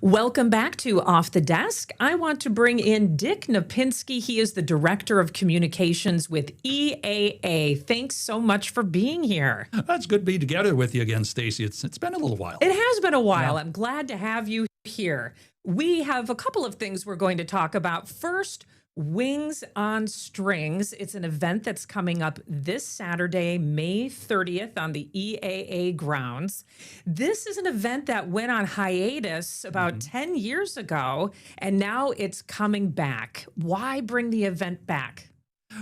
Welcome back to Off the Desk. I want to bring in Dick Napinski. He is the Director of Communications with EAA. Thanks so much for being here. It's good to be together with you again, Stacy. It's been a little while. It has been a while. Yeah. I'm glad to have you here. We have a couple of things we're going to talk about. First, Wings on Strings. It's an event that's coming up this Saturday, May 30th on the EAA grounds. This is an event that went on hiatus about 10 years ago, and now it's coming back. Why bring the event back?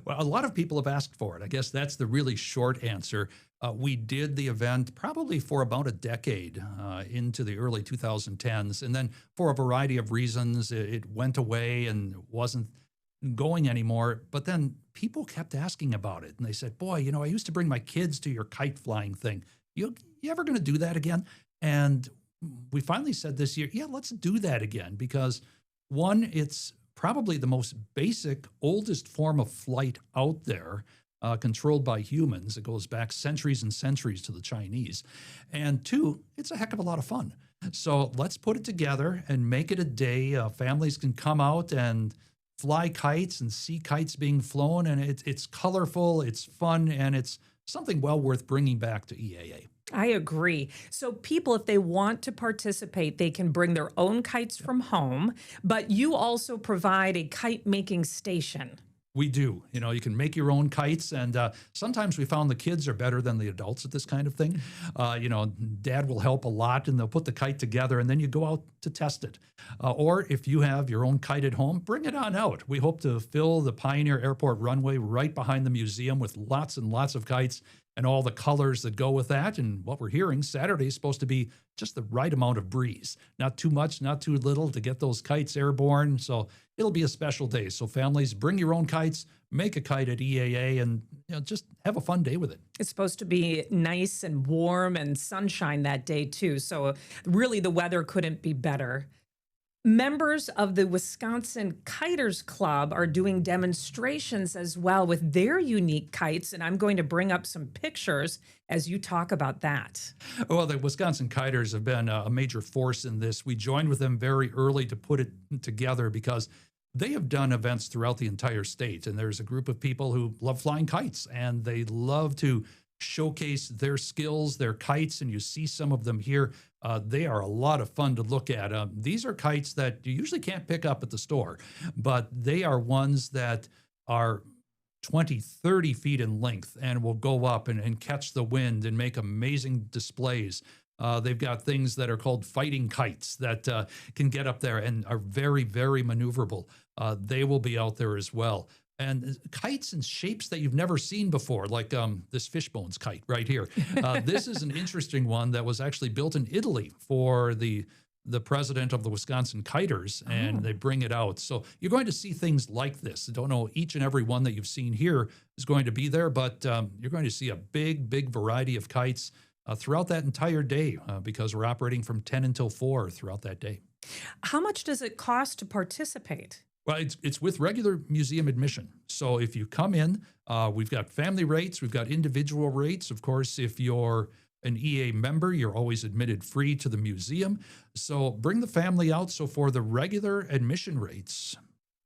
Well, a lot of people have asked for it. I guess that's the really short answer. We did the event probably for about a decade into the early 2010s. And then for a variety of reasons, it went away and wasn't going anymore. But then people kept asking about it. And they said, boy, I used to bring my kids to your kite flying thing. You ever going to do that again? And we finally said this year, yeah, let's do that again. Because one, it's probably the most basic, oldest form of flight out there, controlled by humans. It goes back centuries and centuries to the Chinese. And two, it's a heck of a lot of fun. So let's put it together and make it a day. Families can come out and fly kites and see kites being flown. And it's colorful, it's fun, and it's something well worth bringing back to EAA. I agree. So people, if they want to participate, they can bring their own kites from home, but you also provide a kite making station. We do. You can make your own kites, and sometimes we found the kids are better than the adults at this kind of thing. Dad will help a lot, and they'll put the kite together, and then you go out to test it. Or if you have your own kite at home, bring it on out. We hope to fill the Pioneer Airport runway right behind the museum with lots and lots of kites and all the colors that go with that. And what we're hearing, Saturday is supposed to be just the right amount of breeze. Not too much, not too little to get those kites airborne. So it'll be a special day. So families, bring your own kites, make a kite at EAA, and just have a fun day with it. It's supposed to be nice and warm and sunshine that day too. So really the weather couldn't be better. Members of the Wisconsin Kiters Club are doing demonstrations as well with their unique kites, and I'm going to bring up some pictures as you talk about that. Well, the Wisconsin Kiters have been a major force in this. We joined with them very early to put it together because they have done events throughout the entire state, and there's a group of people who love flying kites, and they love to showcase their skills, their kites, and you see some of them here. They are a lot of fun to look at. These are kites that you usually can't pick up at the store, but they are ones that are 20, 30 feet in length and will go up and catch the wind and make amazing displays. They've got things that are called fighting kites that can get up there and are very, very maneuverable. They will be out there as well. And kites in shapes that you've never seen before, like this fishbones kite right here. This is an interesting one that was actually built in Italy for the president of the Wisconsin Kiters, and they bring it out. So you're going to see things like this. I don't know each and every one that you've seen here is going to be there, but you're going to see a big, big variety of kites throughout that entire day because we're operating from 10 until 4 throughout that day. How much does it cost to participate? Well, it's with regular museum admission. So if you come in, we've got family rates, we've got individual rates. Of course, if you're an EA member, you're always admitted free to the museum. So bring the family out. So for the regular admission rates,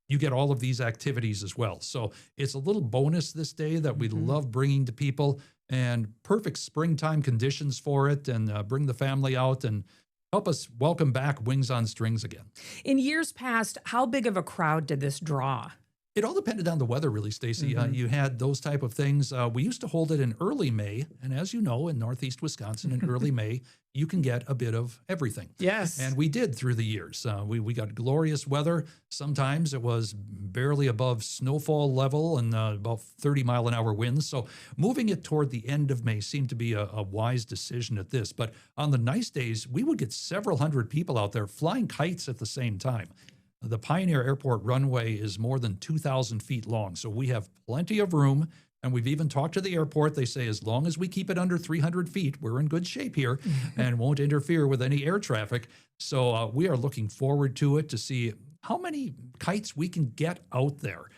you get all of these activities as well. So it's a little bonus this day that we love bringing to people, and perfect springtime conditions for it, and bring the family out and help us welcome back Wings on Strings again. In years past, how big of a crowd did this draw? It all depended on the weather, really, Stacy. You had those type of things. We used to hold it in early May. And as you know, in Northeast Wisconsin in early May, you can get a bit of everything. Yes. And we did through the years. We got glorious weather. Sometimes it was barely above snowfall level and about 30-mile-an-hour winds. So moving it toward the end of May seemed to be a wise decision at this. But on the nice days, we would get several hundred people out there flying kites at the same time. The Pioneer Airport runway is more than 2,000 feet long, so we have plenty of room. And we've even talked to the airport. They say as long as we keep it under 300 feet, we're in good shape here and won't interfere with any air traffic. So we are looking forward to it to see how many kites we can get out there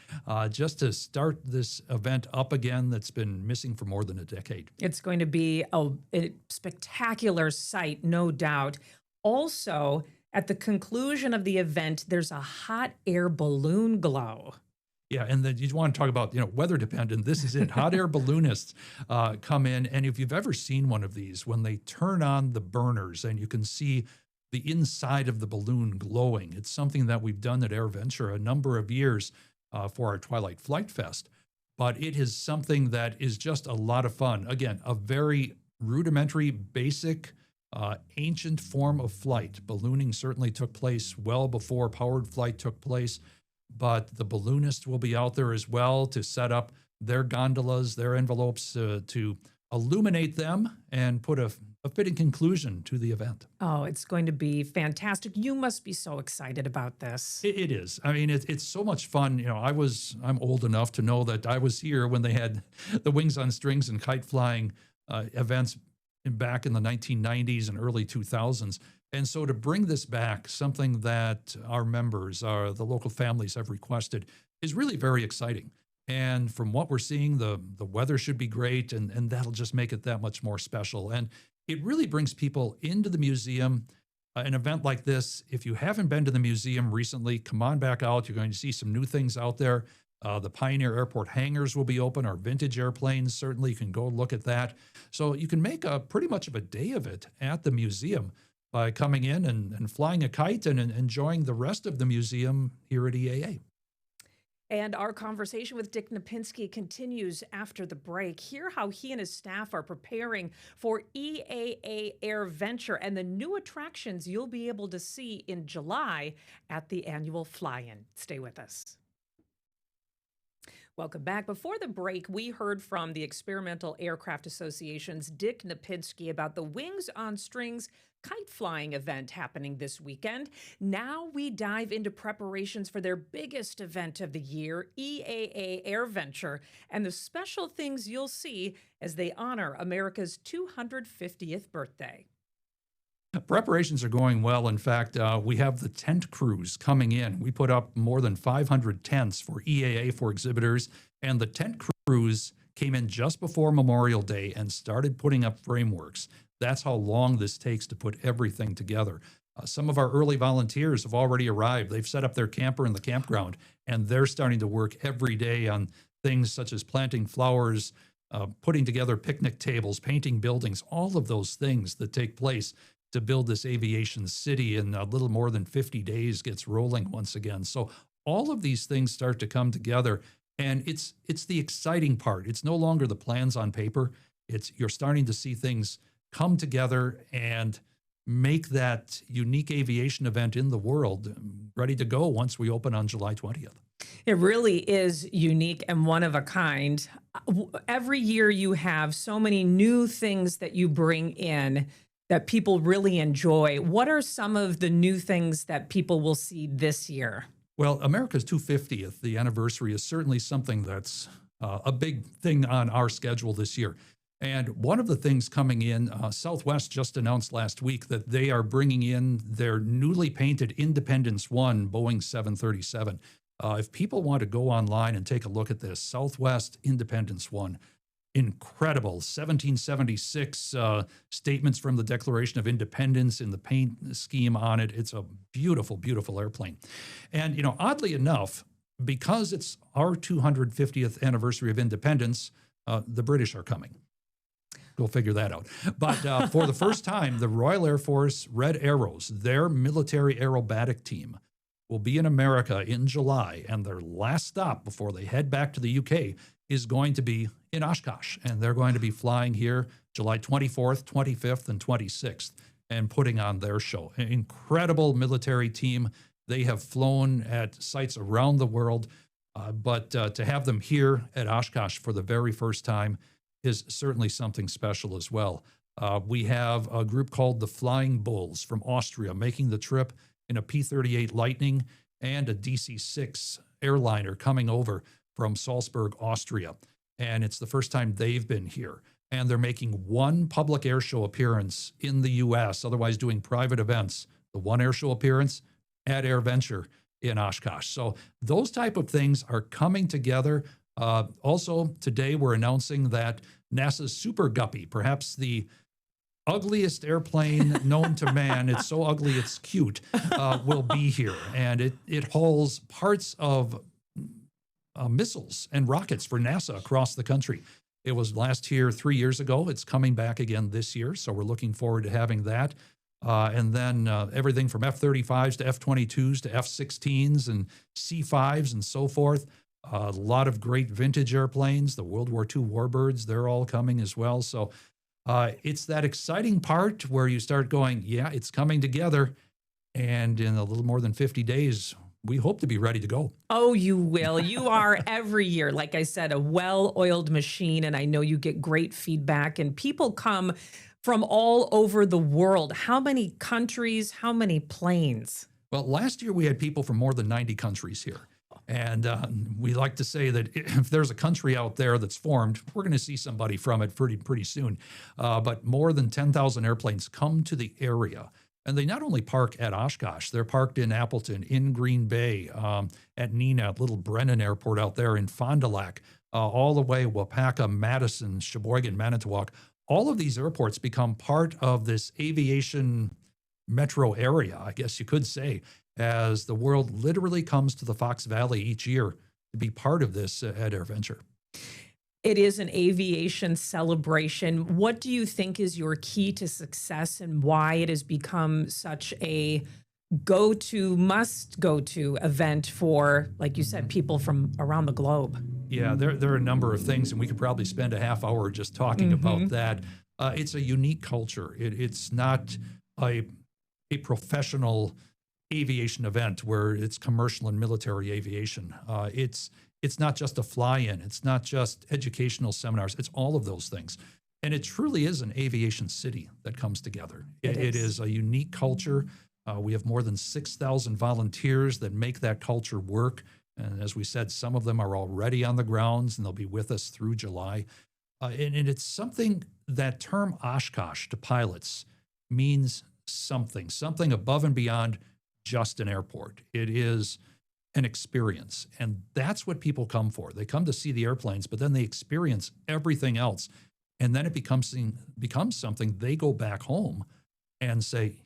just to start this event up again that's been missing for more than a decade. It's going to be a spectacular sight, no doubt. Also, At the conclusion of the event, there's a hot air balloon glow. Yeah, and then you want to talk about, weather dependent. This is it. Hot air balloonists come in, and if you've ever seen one of these, when they turn on the burners and you can see the inside of the balloon glowing, it's something that we've done at AirVenture a number of years for our Twilight Flight Fest. But it is something that is just a lot of fun. Again, a very rudimentary, basic, ancient form of flight. Ballooning certainly took place well before powered flight took place. But the balloonists will be out there as well to set up their gondolas, their envelopes to illuminate them and put a fitting conclusion to the event. Oh, it's going to be fantastic. You must be so excited about this. It is. I mean, it's so much fun. I'm old enough to know that I was here when they had the Wings on Strings and kite flying events back in the 1990s and early 2000s. And so to bring this back, something that our members, the local families have requested, is really very exciting. And from what we're seeing, the weather should be great, and that'll just make it that much more special. And it really brings people into the museum. An event like this, if you haven't been to the museum recently, come on back out. You're going to see some new things out there. The Pioneer Airport hangars will be open. Our vintage airplanes, certainly you can go look at that. So you can make pretty much of a day of it at the museum by coming in and flying a kite and enjoying the rest of the museum here at EAA. And our conversation with Dick Napinski continues after the break. Hear how he and his staff are preparing for EAA AirVenture and the new attractions you'll be able to see in July at the annual fly-in. Stay with us. Welcome back. Before the break, we heard from the Experimental Aircraft Association's Dick Napinski about the Wings on Strings kite flying event happening this weekend. Now we dive into preparations for their biggest event of the year, EAA AirVenture, and the special things you'll see as they honor America's 250th birthday. Preparations are going well. In fact, we have the tent crews coming in. We put up more than 500 tents for EAA for exhibitors, and the tent crews came in just before Memorial Day and started putting up frameworks. That's how long this takes to put everything together. Some of our early volunteers have already arrived. They've set up their camper in the campground, and they're starting to work every day on things such as planting flowers, putting together picnic tables, painting buildings, all of those things that take place to build this aviation city in a little more than 50 days gets rolling once again. So all of these things start to come together, and it's the exciting part. It's no longer the plans on paper. You're starting to see things come together and make that unique aviation event in the world ready to go once we open on July 20th. It really is unique and one of a kind. Every year you have so many new things that you bring in that people really enjoy. What are some of the new things that people will see this year? Well, America's 250th, the anniversary, is certainly something that's a big thing on our schedule this year. And one of the things coming in, Southwest just announced last week that they are bringing in their newly painted Independence One Boeing 737. If people want to go online and take a look at this, Southwest Independence One, incredible 1776 statements from the Declaration of Independence in the paint scheme on it. It's a beautiful, beautiful airplane. And, oddly enough, because it's our 250th anniversary of independence, the British are coming. Go figure that out. But for the first time, the Royal Air Force Red Arrows, their military aerobatic team, will be in America in July, and their last stop before they head back to the UK is going to be in Oshkosh, and they're going to be flying here July 24th, 25th, and 26th, and putting on their show. An incredible military team. They have flown at sites around the world, but to have them here at Oshkosh for the very first time is certainly something special as well. We have a group called the Flying Bulls from Austria making the trip in a P-38 Lightning and a DC-6 airliner coming over from Salzburg, Austria. And it's the first time they've been here. And they're making one public air show appearance in the U.S., otherwise doing private events. The one air show appearance at AirVenture in Oshkosh. So those type of things are coming together. Also, today we're announcing that NASA's Super Guppy, perhaps the ugliest airplane known to man. It's so ugly, it's cute, will be here. And it hauls parts of missiles and rockets for NASA across the country. It was last year, 3 years ago. It's coming back again this year. So we're looking forward to having that. And then everything from F-35s to F-22s to F-16s and C-5s and so forth. A lot of great vintage airplanes, the World War II warbirds, they're all coming as well. So it's that exciting part where you start going, yeah, it's coming together. And in a little more than 50 days, we hope to be ready to go. Oh, you will. You are every year, like I said, a well-oiled machine. And I know you get great feedback and people come from all over the world. How many countries, how many planes? Well, last year we had people from more than 90 countries here. And we like to say that if there's a country out there that's formed, we're going to see somebody from it pretty soon. But more than 10,000 airplanes come to the area. And they not only park at Oshkosh, they're parked in Appleton, in Green Bay, at Neenah, at Little Brennan Airport out there in Fond du Lac, all the way Wapaka, Madison, Sheboygan, Manitowoc. All of these airports become part of this aviation metro area, I guess you could say, as the world literally comes to the Fox Valley each year to be part of this at AirVenture. It is an aviation celebration. What do you think is your key to success and why it has become such a must-go-to event for, like you said, people from around the globe? Yeah, there are a number of things, and we could probably spend a half hour just talking about that. It's a unique culture. It's not a professional aviation event where it's commercial and military aviation. It's not just a fly-in. It's not just educational seminars. It's all of those things. And it truly is an aviation city that comes together. It is a unique culture. We have more than 6,000 volunteers that make that culture work. And as we said, some of them are already on the grounds and they'll be with us through July. And it's something, that term Oshkosh to pilots means something above and beyond just an airport. It is an experience. And that's what people come for. They come to see the airplanes, but then they experience everything else. And then it becomes something they go back home and say,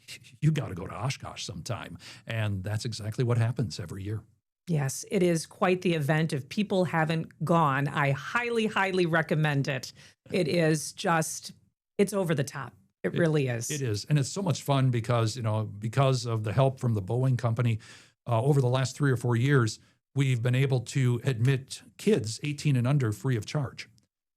you got to go to Oshkosh sometime. And that's exactly what happens every year. Yes, it is quite the event. If people haven't gone, I highly, highly recommend it. It is just, it's over the top. It really is. It is. And it's so much fun because, because of the help from the Boeing company over the last 3 or 4 years, we've been able to admit kids 18 and under free of charge.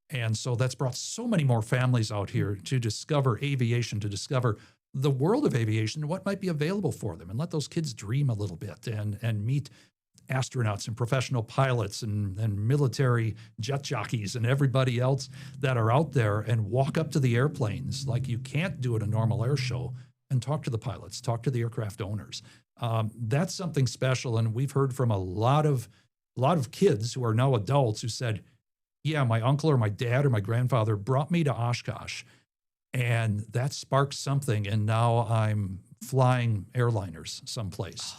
And so that's brought so many more families out here to discover aviation, to discover the world of aviation and what might be available for them, and let those kids dream a little bit and meet astronauts and professional pilots and military jet jockeys and everybody else that are out there, and walk up to the airplanes like you can't do at a normal air show and talk to the pilots, talk to the aircraft owners. That's something special. And we've heard from a lot of kids who are now adults who said, yeah, my uncle or my dad or my grandfather brought me to Oshkosh, and that sparked something. And now I'm flying airliners someplace.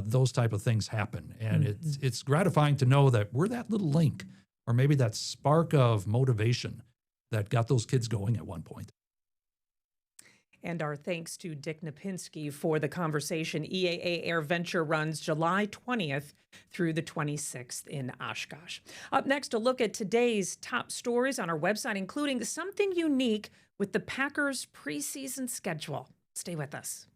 Those type of things happen. And it's gratifying to know that we're that little link, or maybe that spark of motivation that got those kids going at one point. And our thanks to Dick Napinski for the conversation. EAA AirVenture runs July 20th through the 26th in Oshkosh. Up next, a look at today's top stories on our website, including something unique with the Packers preseason schedule. Stay with us.